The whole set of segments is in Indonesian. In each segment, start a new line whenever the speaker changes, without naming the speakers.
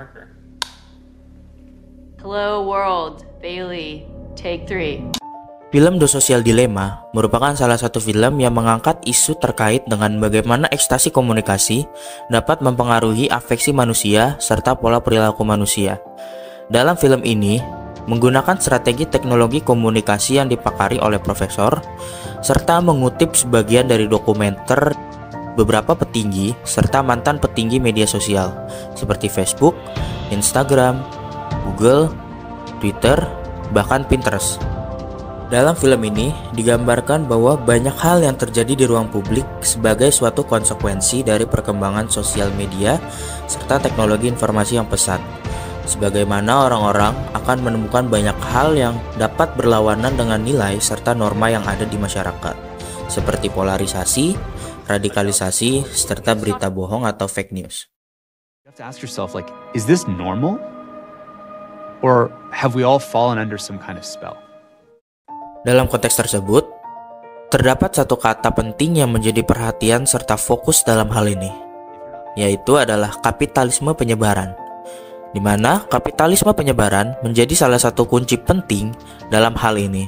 marker. Hello world, Bailey, take 3.
Film The Social Dilemma merupakan salah satu film yang mengangkat isu terkait dengan bagaimana ekstasi komunikasi dapat mempengaruhi afeksi manusia serta pola perilaku manusia. Dalam film ini, menggunakan strategi teknologi komunikasi yang dipakari oleh profesor, serta mengutip sebagian dari dokumenter beberapa petinggi serta mantan petinggi media sosial seperti Facebook, Instagram, Google, Twitter, bahkan Pinterest. Dalam film ini digambarkan bahwa banyak hal yang terjadi di ruang publik sebagai suatu konsekuensi dari perkembangan sosial media serta teknologi informasi yang pesat. Sebagaimana orang-orang akan menemukan banyak hal yang dapat berlawanan dengan nilai serta norma yang ada di masyarakat, seperti polarisasi, radikalisasi, serta berita bohong atau fake news.
You have to ask yourself, like, is this normal? Or have we all fallen under some kind of spell?
Dalam konteks tersebut, terdapat satu kata penting yang menjadi perhatian serta fokus dalam hal ini, yaitu adalah kapitalisme penyebaran, di mana kapitalisme penyebaran menjadi salah satu kunci penting dalam hal ini,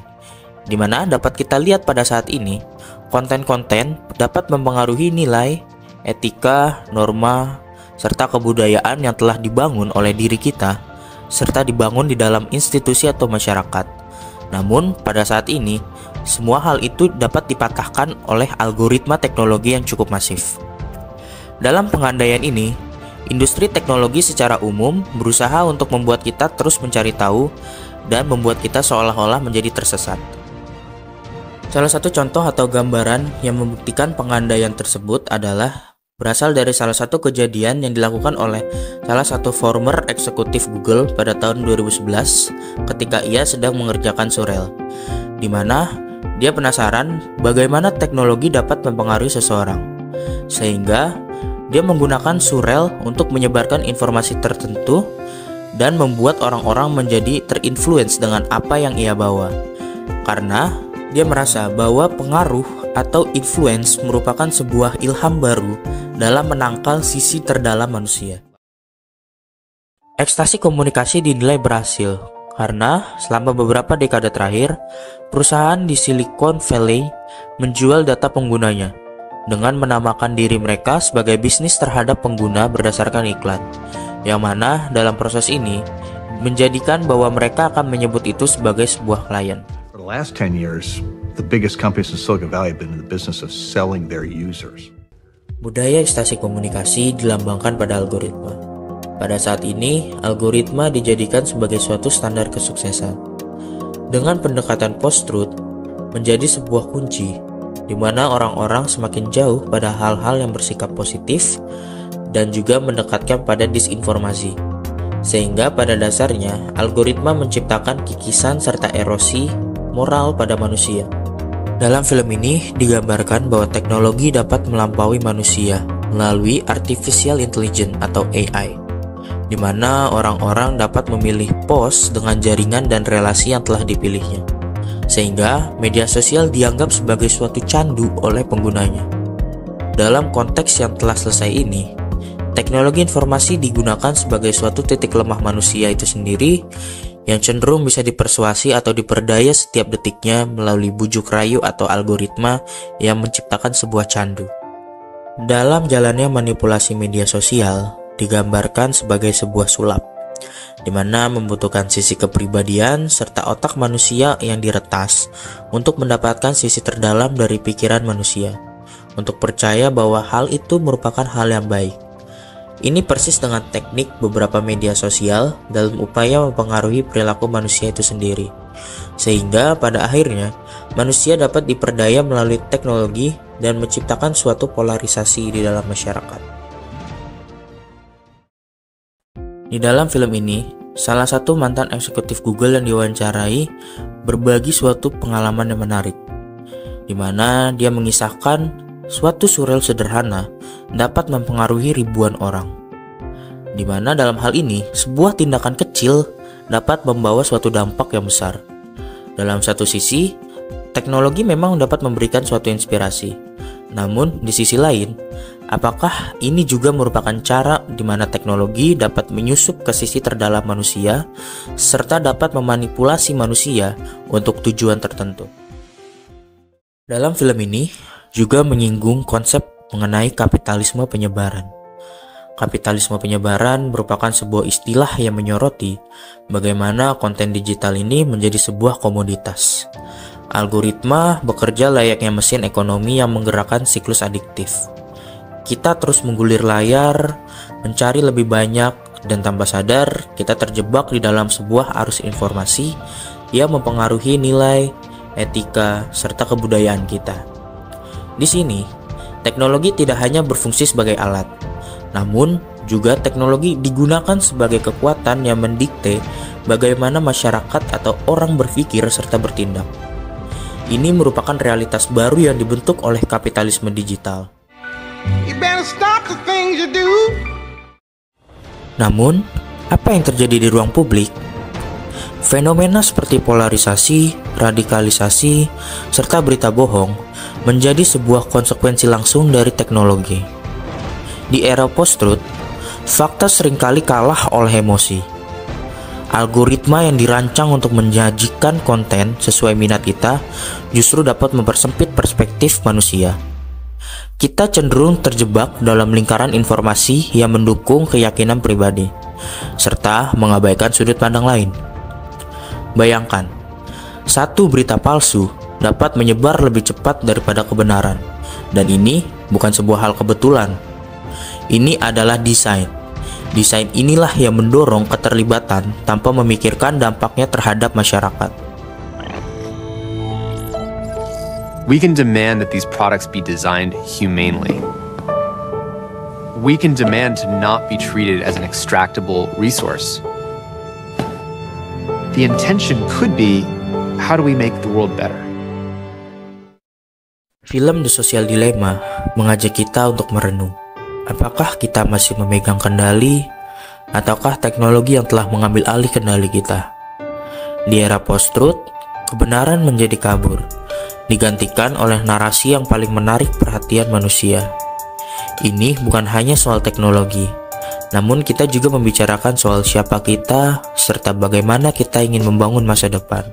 di mana dapat kita lihat pada saat ini, konten-konten dapat mempengaruhi nilai, etika, norma, serta kebudayaan yang telah dibangun oleh diri kita, serta dibangun di dalam institusi atau masyarakat. Namun, pada saat ini, semua hal itu dapat dipatahkan oleh algoritma teknologi yang cukup masif. Dalam pengandaian ini, industri teknologi secara umum berusaha untuk membuat kita terus mencari tahu dan membuat kita seolah-olah menjadi tersesat. Salah satu contoh atau gambaran yang membuktikan pengandaian tersebut adalah berasal dari salah satu kejadian yang dilakukan oleh salah satu former eksekutif Google pada tahun 2011 ketika ia sedang mengerjakan surel, di mana dia penasaran bagaimana teknologi dapat mempengaruhi seseorang, sehingga dia menggunakan surel untuk menyebarkan informasi tertentu dan membuat orang-orang menjadi terinfluence dengan apa yang ia bawa, karena dia merasa bahwa pengaruh atau influence merupakan sebuah ilham baru dalam menangkal sisi terdalam manusia. Ekstasi komunikasi dinilai berhasil karena selama beberapa dekade terakhir, perusahaan di Silicon Valley menjual data penggunanya dengan menamakan diri mereka sebagai bisnis terhadap pengguna berdasarkan iklan, yang mana dalam proses ini menjadikan bahwa mereka akan menyebut itu sebagai sebuah klien.
For the last 10 years, the biggest companies in Silicon Valley have been in the business of selling their users.
Budaya ekstasi komunikasi dilambangkan pada algoritma. Pada saat ini, algoritma dijadikan sebagai suatu standar kesuksesan. Dengan pendekatan post-truth menjadi sebuah kunci, di mana orang-orang semakin jauh pada hal-hal yang bersikap positif dan juga mendekatkan pada disinformasi. Sehingga pada dasarnya, algoritma menciptakan kikisan serta erosi moral pada manusia. Dalam film ini digambarkan bahwa teknologi dapat melampaui manusia melalui artificial intelligence atau AI, di mana orang-orang dapat memilih pos dengan jaringan dan relasi yang telah dipilihnya, sehingga media sosial dianggap sebagai suatu candu oleh penggunanya. Dalam konteks yang telah selesai ini, teknologi informasi digunakan sebagai suatu titik lemah manusia itu sendiri yang cenderung bisa dipersuasi atau diperdaya setiap detiknya melalui bujuk rayu atau algoritma yang menciptakan sebuah candu. Dalam jalannya manipulasi media sosial digambarkan sebagai sebuah sulap, di mana membutuhkan sisi kepribadian serta otak manusia yang diretas untuk mendapatkan sisi terdalam dari pikiran manusia, untuk percaya bahwa hal itu merupakan hal yang baik. Ini persis dengan teknik beberapa media sosial dalam upaya mempengaruhi perilaku manusia itu sendiri, sehingga pada akhirnya manusia dapat diperdaya melalui teknologi dan menciptakan suatu polarisasi di dalam masyarakat. Di dalam film ini, salah satu mantan eksekutif Google yang diwawancarai berbagi suatu pengalaman yang menarik, di mana dia mengisahkan suatu surel sederhana dapat mempengaruhi ribuan orang, di mana dalam hal ini sebuah tindakan kecil dapat membawa suatu dampak yang besar. Dalam satu sisi, teknologi memang dapat memberikan suatu inspirasi, namun di sisi lain, Apakah ini juga merupakan cara di mana teknologi dapat menyusup ke sisi terdalam manusia, serta dapat memanipulasi manusia untuk tujuan tertentu? Dalam film ini juga menyinggung konsep mengenai kapitalisme penyebaran. Kapitalisme penyebaran merupakan sebuah istilah yang menyoroti bagaimana konten digital ini menjadi sebuah komoditas. Algoritma bekerja layaknya mesin ekonomi yang menggerakkan siklus adiktif. Kita terus menggulir layar, mencari lebih banyak, dan tanpa sadar kita terjebak di dalam sebuah arus informasi yang mempengaruhi nilai, etika, serta kebudayaan kita. Di sini, teknologi tidak hanya berfungsi sebagai alat, namun juga teknologi digunakan sebagai kekuatan yang mendikte bagaimana masyarakat atau orang berpikir serta bertindak. Ini merupakan realitas baru yang dibentuk oleh kapitalisme digital. Namun, apa yang terjadi di ruang publik? Fenomena seperti polarisasi, radikalisasi, serta berita bohong menjadi sebuah konsekuensi langsung dari teknologi. Di era post-truth, fakta seringkali kalah oleh emosi. Algoritma yang dirancang untuk menyajikan konten sesuai minat kita justru dapat mempersempit perspektif manusia. Kita cenderung terjebak dalam lingkaran informasi yang mendukung keyakinan pribadi, serta mengabaikan sudut pandang lain. Bayangkan, satu berita palsu dapat menyebar lebih cepat daripada kebenaran, dan ini bukan sebuah hal kebetulan. Ini adalah desain. Desain inilah yang mendorong keterlibatan tanpa memikirkan dampaknya terhadap masyarakat.
We can demand that these products be designed humanely. We can demand to not be treated as an extractable resource. The intention could be, how do we make the world better?
Film The Social Dilemma mengajak kita untuk merenung. Apakah kita masih memegang kendali, ataukah teknologi yang telah mengambil alih kendali kita? Di era post-truth, kebenaran menjadi kabur, digantikan oleh narasi yang paling menarik perhatian manusia. Ini bukan hanya soal teknologi, namun kita juga membicarakan soal siapa kita, serta bagaimana kita ingin membangun masa depan.